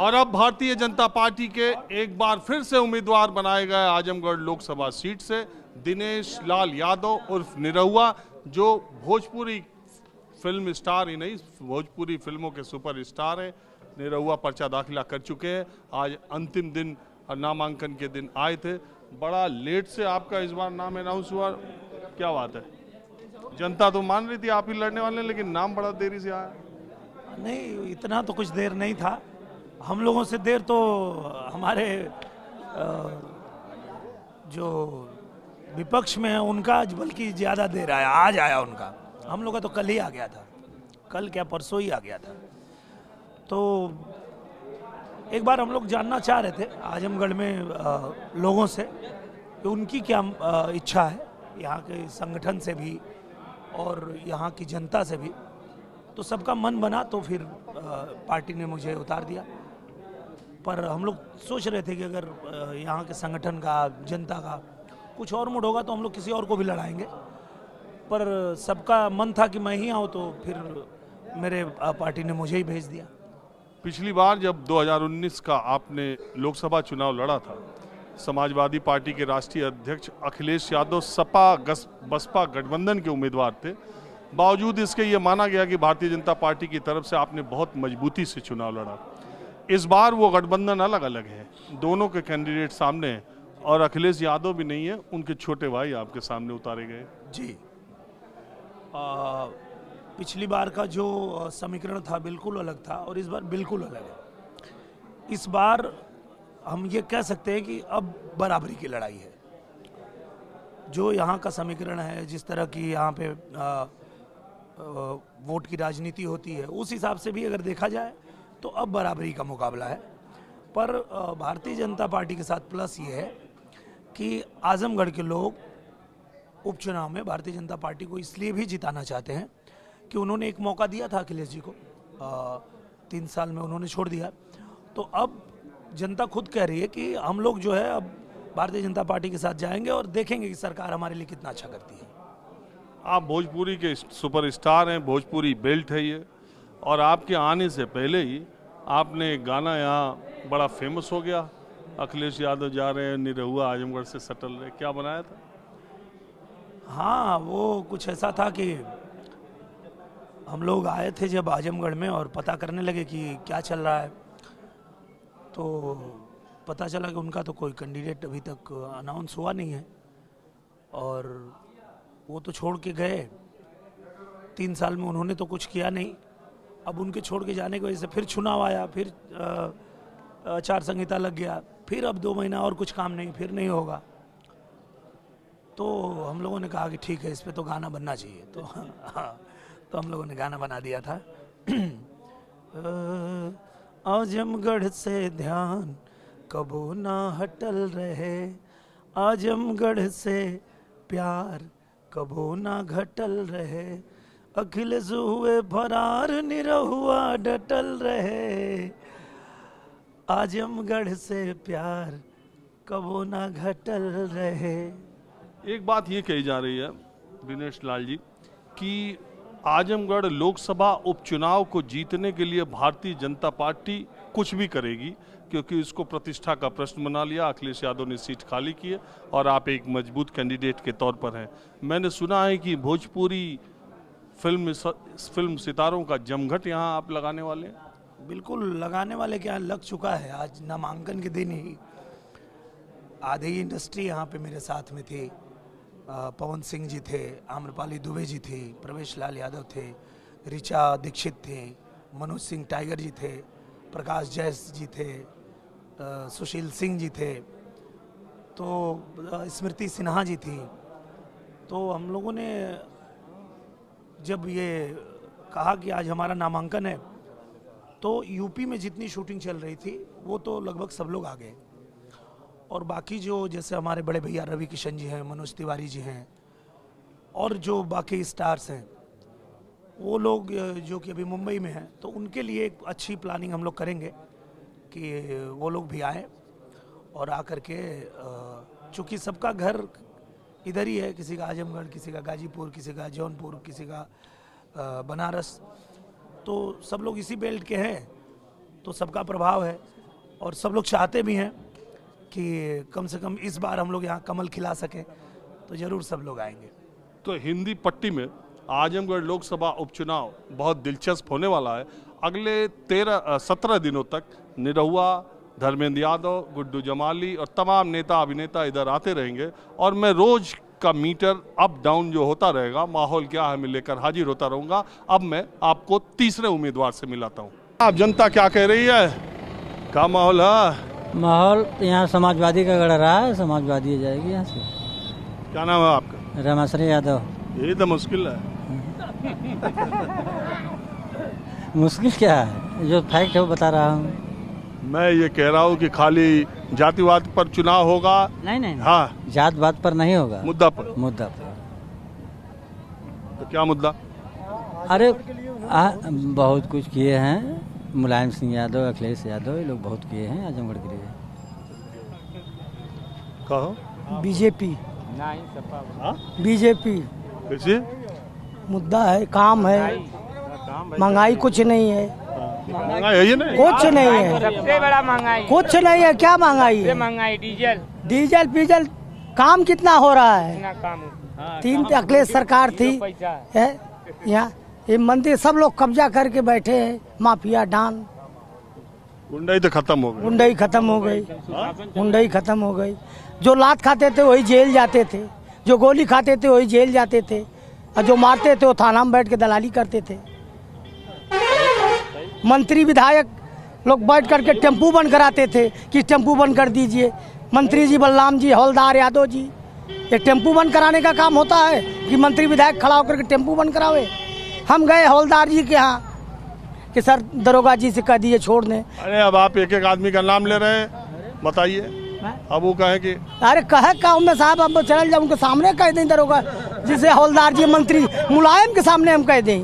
और अब भारतीय जनता पार्टी के एक बार फिर से उम्मीदवार बनाए गए आजमगढ़ लोकसभा सीट से दिनेश लाल यादव उर्फ निरहुआ, जो भोजपुरी फिल्म स्टार ही नहीं, भोजपुरी फिल्मों के सुपर स्टार हैं। निरहुआ पर्चा दाखिला कर चुके हैं। आज अंतिम दिन नामांकन के दिन आए थे। बड़ा लेट से आपका इस बार नाम अनाउंस हुआ, क्या बात है? जनता तो मान रही थी आप ही लड़ने वाले, लेकिन नाम बड़ा देरी से आया। नहीं, इतना तो कुछ देर नहीं था। हम लोगों से देर तो हमारे जो विपक्ष में है उनका बल्कि ज़्यादा देर आया, आज आया उनका। हम लोग का तो कल ही आ गया था, कल क्या परसों ही आ गया था। तो एक बार हम लोग जानना चाह रहे थे आजमगढ़ में लोगों से कि उनकी क्या इच्छा है, यहाँ के संगठन से भी और यहाँ की जनता से भी। तो सबका मन बना तो फिर पार्टी ने मुझे उतार दिया। पर हम लोग सोच रहे थे कि अगर यहाँ के संगठन का, जनता का कुछ और मूड होगा तो हम लोग किसी और को भी लड़ाएंगे। पर सबका मन था कि मैं ही आऊँ, तो फिर मेरे पार्टी ने मुझे ही भेज दिया। पिछली बार जब 2019 का आपने लोकसभा चुनाव लड़ा था, समाजवादी पार्टी के राष्ट्रीय अध्यक्ष अखिलेश यादव सपा बसपा गठबंधन के उम्मीदवार थे। बावजूद इसके ये माना गया कि भारतीय जनता पार्टी की तरफ से आपने बहुत मजबूती से चुनाव लड़ा। इस बार वो गठबंधन अलग अलग है, दोनों के कैंडिडेट सामने हैं और अखिलेश यादव भी नहीं है, उनके छोटे भाई आपके सामने उतारे गए। जी, पिछली बार का जो समीकरण था बिल्कुल अलग था और इस बार बिल्कुल अलग है। इस बार हम ये कह सकते हैं कि अब बराबरी की लड़ाई है। जो यहाँ का समीकरण है, जिस तरह की यहाँ पे वोट की राजनीति होती है, उस हिसाब से भी अगर देखा जाए तो अब बराबरी का मुकाबला है। पर भारतीय जनता पार्टी के साथ प्लस ये है कि आजमगढ़ के लोग उपचुनाव में भारतीय जनता पार्टी को इसलिए भी जिताना चाहते हैं कि उन्होंने एक मौका दिया था अखिलेश जी को, 3 साल में उन्होंने छोड़ दिया। तो अब जनता खुद कह रही है कि हम लोग जो है अब भारतीय जनता पार्टी के साथ जाएंगे और देखेंगे कि सरकार हमारे लिए कितना अच्छा करती है। आप भोजपुरी के सुपर स्टार हैं, भोजपुरी बेल्ट है ये, और आपके आने से पहले ही आपने गाना यहाँ बड़ा फेमस हो गया, अखिलेश यादव जा रहे हैं, निरहुआ आजमगढ़ से सटल रहे, क्या बनाया था? हाँ, वो कुछ ऐसा था कि हम लोग आए थे जब आजमगढ़ में और पता करने लगे कि क्या चल रहा है, तो पता चला कि उनका तो कोई कैंडिडेट अभी तक अनाउंस हुआ नहीं है और वो तो छोड़ के गए। 3 साल में उन्होंने तो कुछ किया नहीं। अब उनके छोड़ के जाने की वजह से फिर चुनाव आया, फिर आचार संहिता लग गया, फिर अब 2 महीना और कुछ काम नहीं, फिर नहीं होगा। तो हम लोगों ने कहा कि ठीक है, इस पे तो गाना बनना चाहिए। तो तो हम लोगों ने गाना बना दिया था। आजमगढ़ से ध्यान कबो ना हटल रहे, आजमगढ़ से प्यार कबो ना घटल रहे, अखिलेश हुए फरार निरहुआ डटल रहे, आजमगढ़ से प्यार कबो ना घटल रहे। एक बात ये कही जा रही है दिनेश लाल जी कि आजमगढ़ लोकसभा उपचुनाव को जीतने के लिए भारतीय जनता पार्टी कुछ भी करेगी, क्योंकि इसको प्रतिष्ठा का प्रश्न बना लिया। अखिलेश यादव ने सीट खाली की है और आप एक मजबूत कैंडिडेट के तौर पर हैं। मैंने सुना है कि भोजपुरी फिल्म सितारों का जमघट यहाँ आप लगाने वाले हैं। बिल्कुल लगाने वाले, क्या लग चुका है। आज नामांकन के दिन ही आधी इंडस्ट्री यहाँ पे मेरे साथ में थी। पवन सिंह जी थे, आम्रपाली दुबे जी थी, प्रवेश लाल यादव थे, ऋचा दीक्षित थे, मनोज सिंह टाइगर जी थे, प्रकाश जैस जी थे, सुशील सिंह जी थे, तो स्मृति सिन्हा जी थी। तो हम लोगों ने जब ये कहा कि आज हमारा नामांकन है, तो यूपी में जितनी शूटिंग चल रही थी वो तो लगभग सब लोग आ गए। और बाकी जो जैसे हमारे बड़े भैया रवि किशन जी हैं, मनोज तिवारी जी हैं और जो बाकी स्टार्स हैं, वो लोग जो कि अभी मुंबई में हैं, तो उनके लिए एक अच्छी प्लानिंग हम लोग करेंगे कि वो लोग भी आए और आकर के, चूँकि सबका घर इधर ही है, किसी का आजमगढ़, किसी का गाजीपुर, किसी का जौनपुर, किसी का बनारस, तो सब लोग इसी बेल्ट के हैं। तो सबका प्रभाव है और सब लोग चाहते भी हैं कि कम से कम इस बार हम लोग यहाँ कमल खिला सकें, तो ज़रूर सब लोग आएंगे। तो हिंदी पट्टी में आजमगढ़ लोकसभा उपचुनाव बहुत दिलचस्प होने वाला है। अगले 17 दिनों तक निरहुआ, धर्मेंद्र यादव, गुड्डू जमाली और तमाम नेता अभिनेता इधर आते रहेंगे और मैं रोज का मीटर अप डाउन जो होता रहेगा, माहौल क्या है मैं लेकर हाजिर होता रहूंगा। अब मैं आपको तीसरे उम्मीदवार से मिलाता हूँ। आप जनता क्या कह रही है, क्या माहौल है? माहौल यहाँ समाजवादी का गढ़ रहा है, समाजवादी हो जाएगी यहाँ से। क्या नाम है आपका? रमाश्री यादव। यही तो मुश्किल है। मुश्किल क्या है, जो फैक्ट है वो बता रहा हूँ। मैं ये कह रहा हूँ कि खाली जातिवाद पर चुनाव होगा। नहीं, हाँ, जात बात पर नहीं होगा, मुद्दा पर। तो क्या मुद्दा? अरे बहुत कुछ किए हैं, मुलायम सिंह यादव, अखिलेश यादव, ये लोग बहुत किए हैं आजमगढ़ के लिए। कहो। बीजेपी। हाँ? बीजेपी कैसे? मुद्दा है, काम है, महंगाई कुछ नहीं है, महंगाई है ये नहीं? कुछ नहीं है, सबसे बड़ा महंगाई कुछ नहीं है। क्या महंगाई है? महंगाई डीजल पीजल काम कितना हो रहा है? इतना काम 3 अखिलेश सरकार थी पैसा है यहाँ, ये मंदिर सब लोग कब्जा करके बैठे हैं, माफिया डान। गुंडाई तो खत्म हो गई। गुंडाई खत्म हो गई, गुंडाई खत्म हो गई। जो लात खाते थे वही जेल जाते थे, जो गोली खाते थे वही जेल जाते थे, और जो मारते थे वो थाना में बैठ के दलाली करते थे। मंत्री विधायक लोग बैठ करके टेम्पू बंद कराते थे कि टेम्पू बंद कर दीजिए। मंत्री जी बलराम जी, हवलदार यादव जी, ये टेम्पू बंद कराने का काम होता है कि मंत्री विधायक खड़ा होकर के टेम्पू बंद करावे? हम गए हवलदार जी के यहाँ कि सर दरोगा जी से कह दिए छोड़ दें। अरे अब आप एक एक आदमी का नाम ले रहे हैं, बताइए। अब वो कहे कि अरे कहे का उनमें साहब, अब चल जाओ उनके सामने कह दें दरोगा जिसे हवलदार जी, मंत्री मुलायम के सामने हम कह दें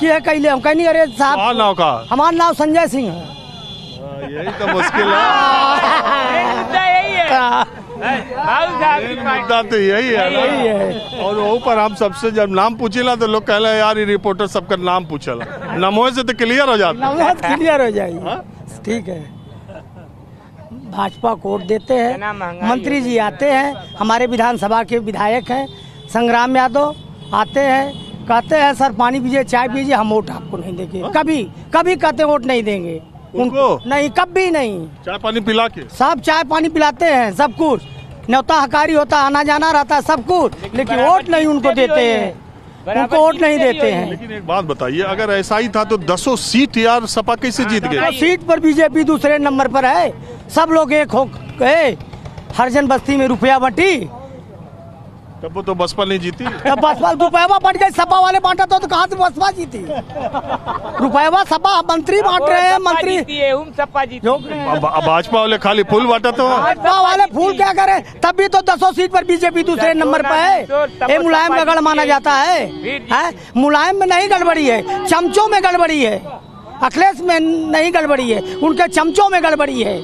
कि है कहले हम कहीं। अरे साहब नाव का हमारा नाम संजय सिंह है। यही तो मुश्किल है। मुद्दा यही है, मुद्दा तो यही है। और ऊपर हम सबसे जब नाम पूछेला तो लोग कहला यार ये रिपोर्टर सबका नाम पूछला, नामों से तो क्लियर हो जाता है। क्लियर हो जाएगी, ठीक है। भाजपा को वोट देते हैं, मंत्री जी आते हैं, हमारे विधानसभा के विधायक हैं संग्राम यादव, आते हैं कहते हैं सर पानी पीजिए, चाय पीजिए, हम वोट आपको नहीं देंगे। कभी कभी कहते वोट नहीं देंगे उनको, नहीं कभी नहीं। चाय पानी पिला के सब चाय पानी पिलाते हैं, सब कुछ न्योता हकारी होता, आना जाना रहता है सब कुछ, लेकिन वोट नहीं उनको देते हैं, उनको वोट नहीं देते हैं। लेकिन एक बात बताइए, अगर ऐसा ही था तो 10 सीट यार सपा कैसे जीत गए? सीट पर बीजेपी दूसरे नंबर पर है, सब लोग एक हो गए। हरजन बस्ती में रुपया बटी, तब वो तो बसपा नहीं जीती। तब बसपा रुपया बट गई, सपा वाले बांटा तो कहाँ से बसपा जीती? रुपया सपा मंत्री बांट रहे हैं, मंत्री सपा जीती। भाजपा वाले खाली फूल बांटा तो। भाजपा वाले फूल क्या करे, तब भी तो 10 सीट पर बीजेपी दूसरे नंबर पर है। ये मुलायम का गढ़ माना जाता है। मुलायम में नहीं गड़बड़ी है, चमचों में गड़बड़ी है। अखिलेश में नहीं गड़बड़ी है, उनके चमचों में गड़बड़ी है।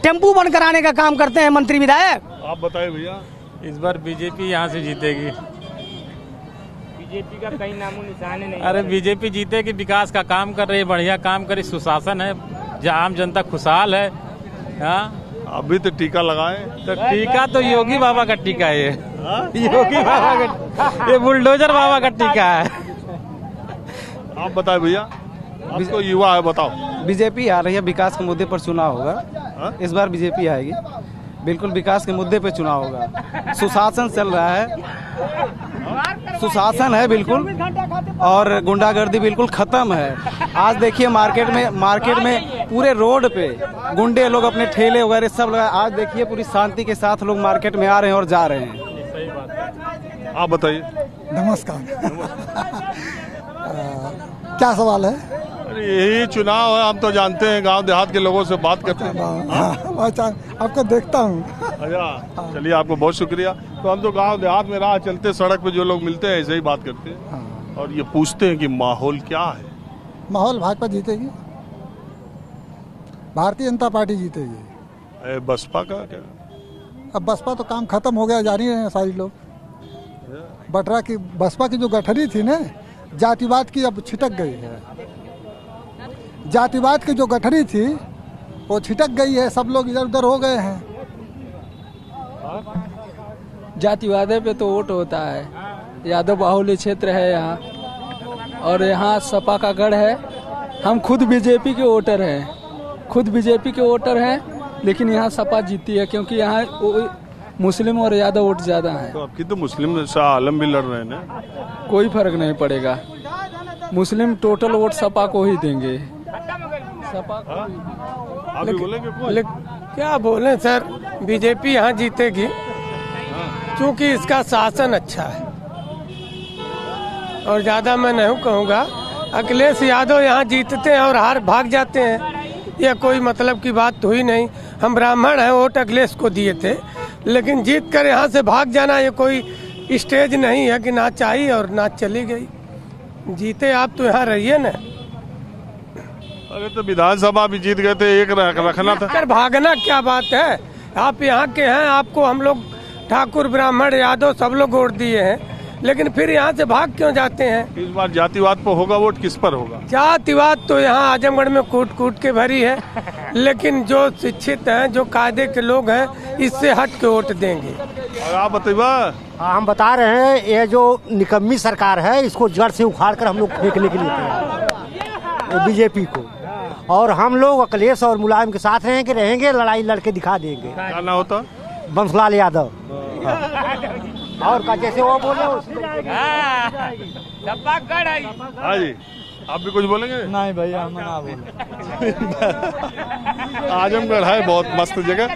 टेम्पू बंद कराने का काम करते हैं मंत्री विधायक। आप बताइए भैया। इस बार बीजेपी यहाँ से जीतेगी। बीजेपी का कहीं नामो निशान नहीं। अरे बीजेपी जीतेगी, विकास का काम कर रही है, बढ़िया काम कर रही, सुशासन है, जहाँ आम जनता खुशहाल है। हाँ अभी तो टीका लगाए, तो टीका तो योगी बाबा का टीका है, योगी बाबा का, ये बुलडोजर बाबा का टीका है। आप बताए भैया, आपको युवा है, बताओ। बीजेपी आ रही है, विकास के मुद्दे पर चुनाव होगा। इस बार बीजेपी आएगी, बिल्कुल विकास के मुद्दे पे चुनाव होगा। सुशासन चल रहा है, सुशासन है बिल्कुल, और गुंडागर्दी बिल्कुल खत्म है। आज देखिए मार्केट में पूरे रोड पे गुंडे लोग अपने ठेले वगैरह सब लगा। आज देखिए पूरी शांति के साथ लोग मार्केट में आ रहे हैं और जा रहे हैं। आप बताइए। नमस्कार। क्या सवाल है? अरे यही चुनाव है, हम तो जानते हैं, गांव देहात के लोगों से बात करते हैं। आपको देखता हूँ। अच्छा, चलिए आपको बहुत शुक्रिया। तो हम तो गांव देहात में राह चलते सड़क पे जो लोग मिलते हैं ऐसे ही बात करते हैं और ये पूछते हैं कि माहौल क्या है। माहौल भाजपा जीतेगी, भारतीय जनता पार्टी जीतेगी। बसपा का क्या? अब बसपा तो काम खत्म हो गया, जान ही रहे हैं सारी लोग। बटरा की बसपा की जो गठरी थी ना, जातिवाद की, अब छिटक गई है। जातिवाद की जो गठरी थी वो छिटक गई है, सब लोग इधर उधर हो गए हैं। जातिवाद पे तो वोट होता है, यादव बाहुल्य क्षेत्र है यहाँ, और यहाँ सपा का गढ़ है। हम खुद बीजेपी के वोटर हैं, लेकिन यहाँ सपा जीती है क्योंकि यहाँ मुस्लिम और यादव वोट ज्यादा हैं। तो आपकी तो मुस्लिम शाह आलम भी लड़ रहे हैं ना? कोई फर्क नहीं पड़ेगा, मुस्लिम टोटल वोट सपा को ही देंगे। सपा को आप भी बोलेंगे? क्या बोले सर, बीजेपी यहाँ जीतेगी क्योंकि इसका शासन अच्छा है। और ज्यादा मैं नहीं कहूँगा, अखिलेश यादव यहाँ जीतते हैं और हार भाग जाते हैं, यह कोई मतलब की बात हुई नहीं। हम ब्राह्मण हैं, वोट अखिलेश को दिए थे, लेकिन जीत कर यहाँ से भाग जाना ये कोई स्टेज नहीं है कि नाच आई और नाच चली गई। जीते आप तो यहाँ रहिए ना। अरे तो विधानसभा भी जीत गए थे, एक रखना था। कर भागना क्या बात है, आप यहाँ के हैं, आपको हम लोग ठाकुर ब्राह्मण यादव सब लोग वोट दिए हैं, लेकिन फिर यहाँ से भाग क्यों जाते हैं? इस बार जातिवाद पर होगा वोट, किस पर होगा? जातिवाद तो यहाँ आजमगढ़ में कूट कूट के भरी है, लेकिन जो शिक्षित हैं, जो कायदे के लोग हैं, इससे हट के वोट देंगे। और आप बताइए। हम बता रहे हैं, ये जो निकम्मी सरकार है इसको जड़ से उखाड़ कर हम लोग फेंकने के लिए तैयार बीजेपी को, और हम लोग अखिलेश और मुलायम के साथ रहेंगे, लड़ाई लड़के दिखा देंगे। क्या ना होता? बंसलाल यादव। और का जैसे वो बोले हाँ जी, आप भी कुछ बोलेंगे? नहीं भैया, हम ना बोले। आजमगढ़ है बहुत मस्त जगह।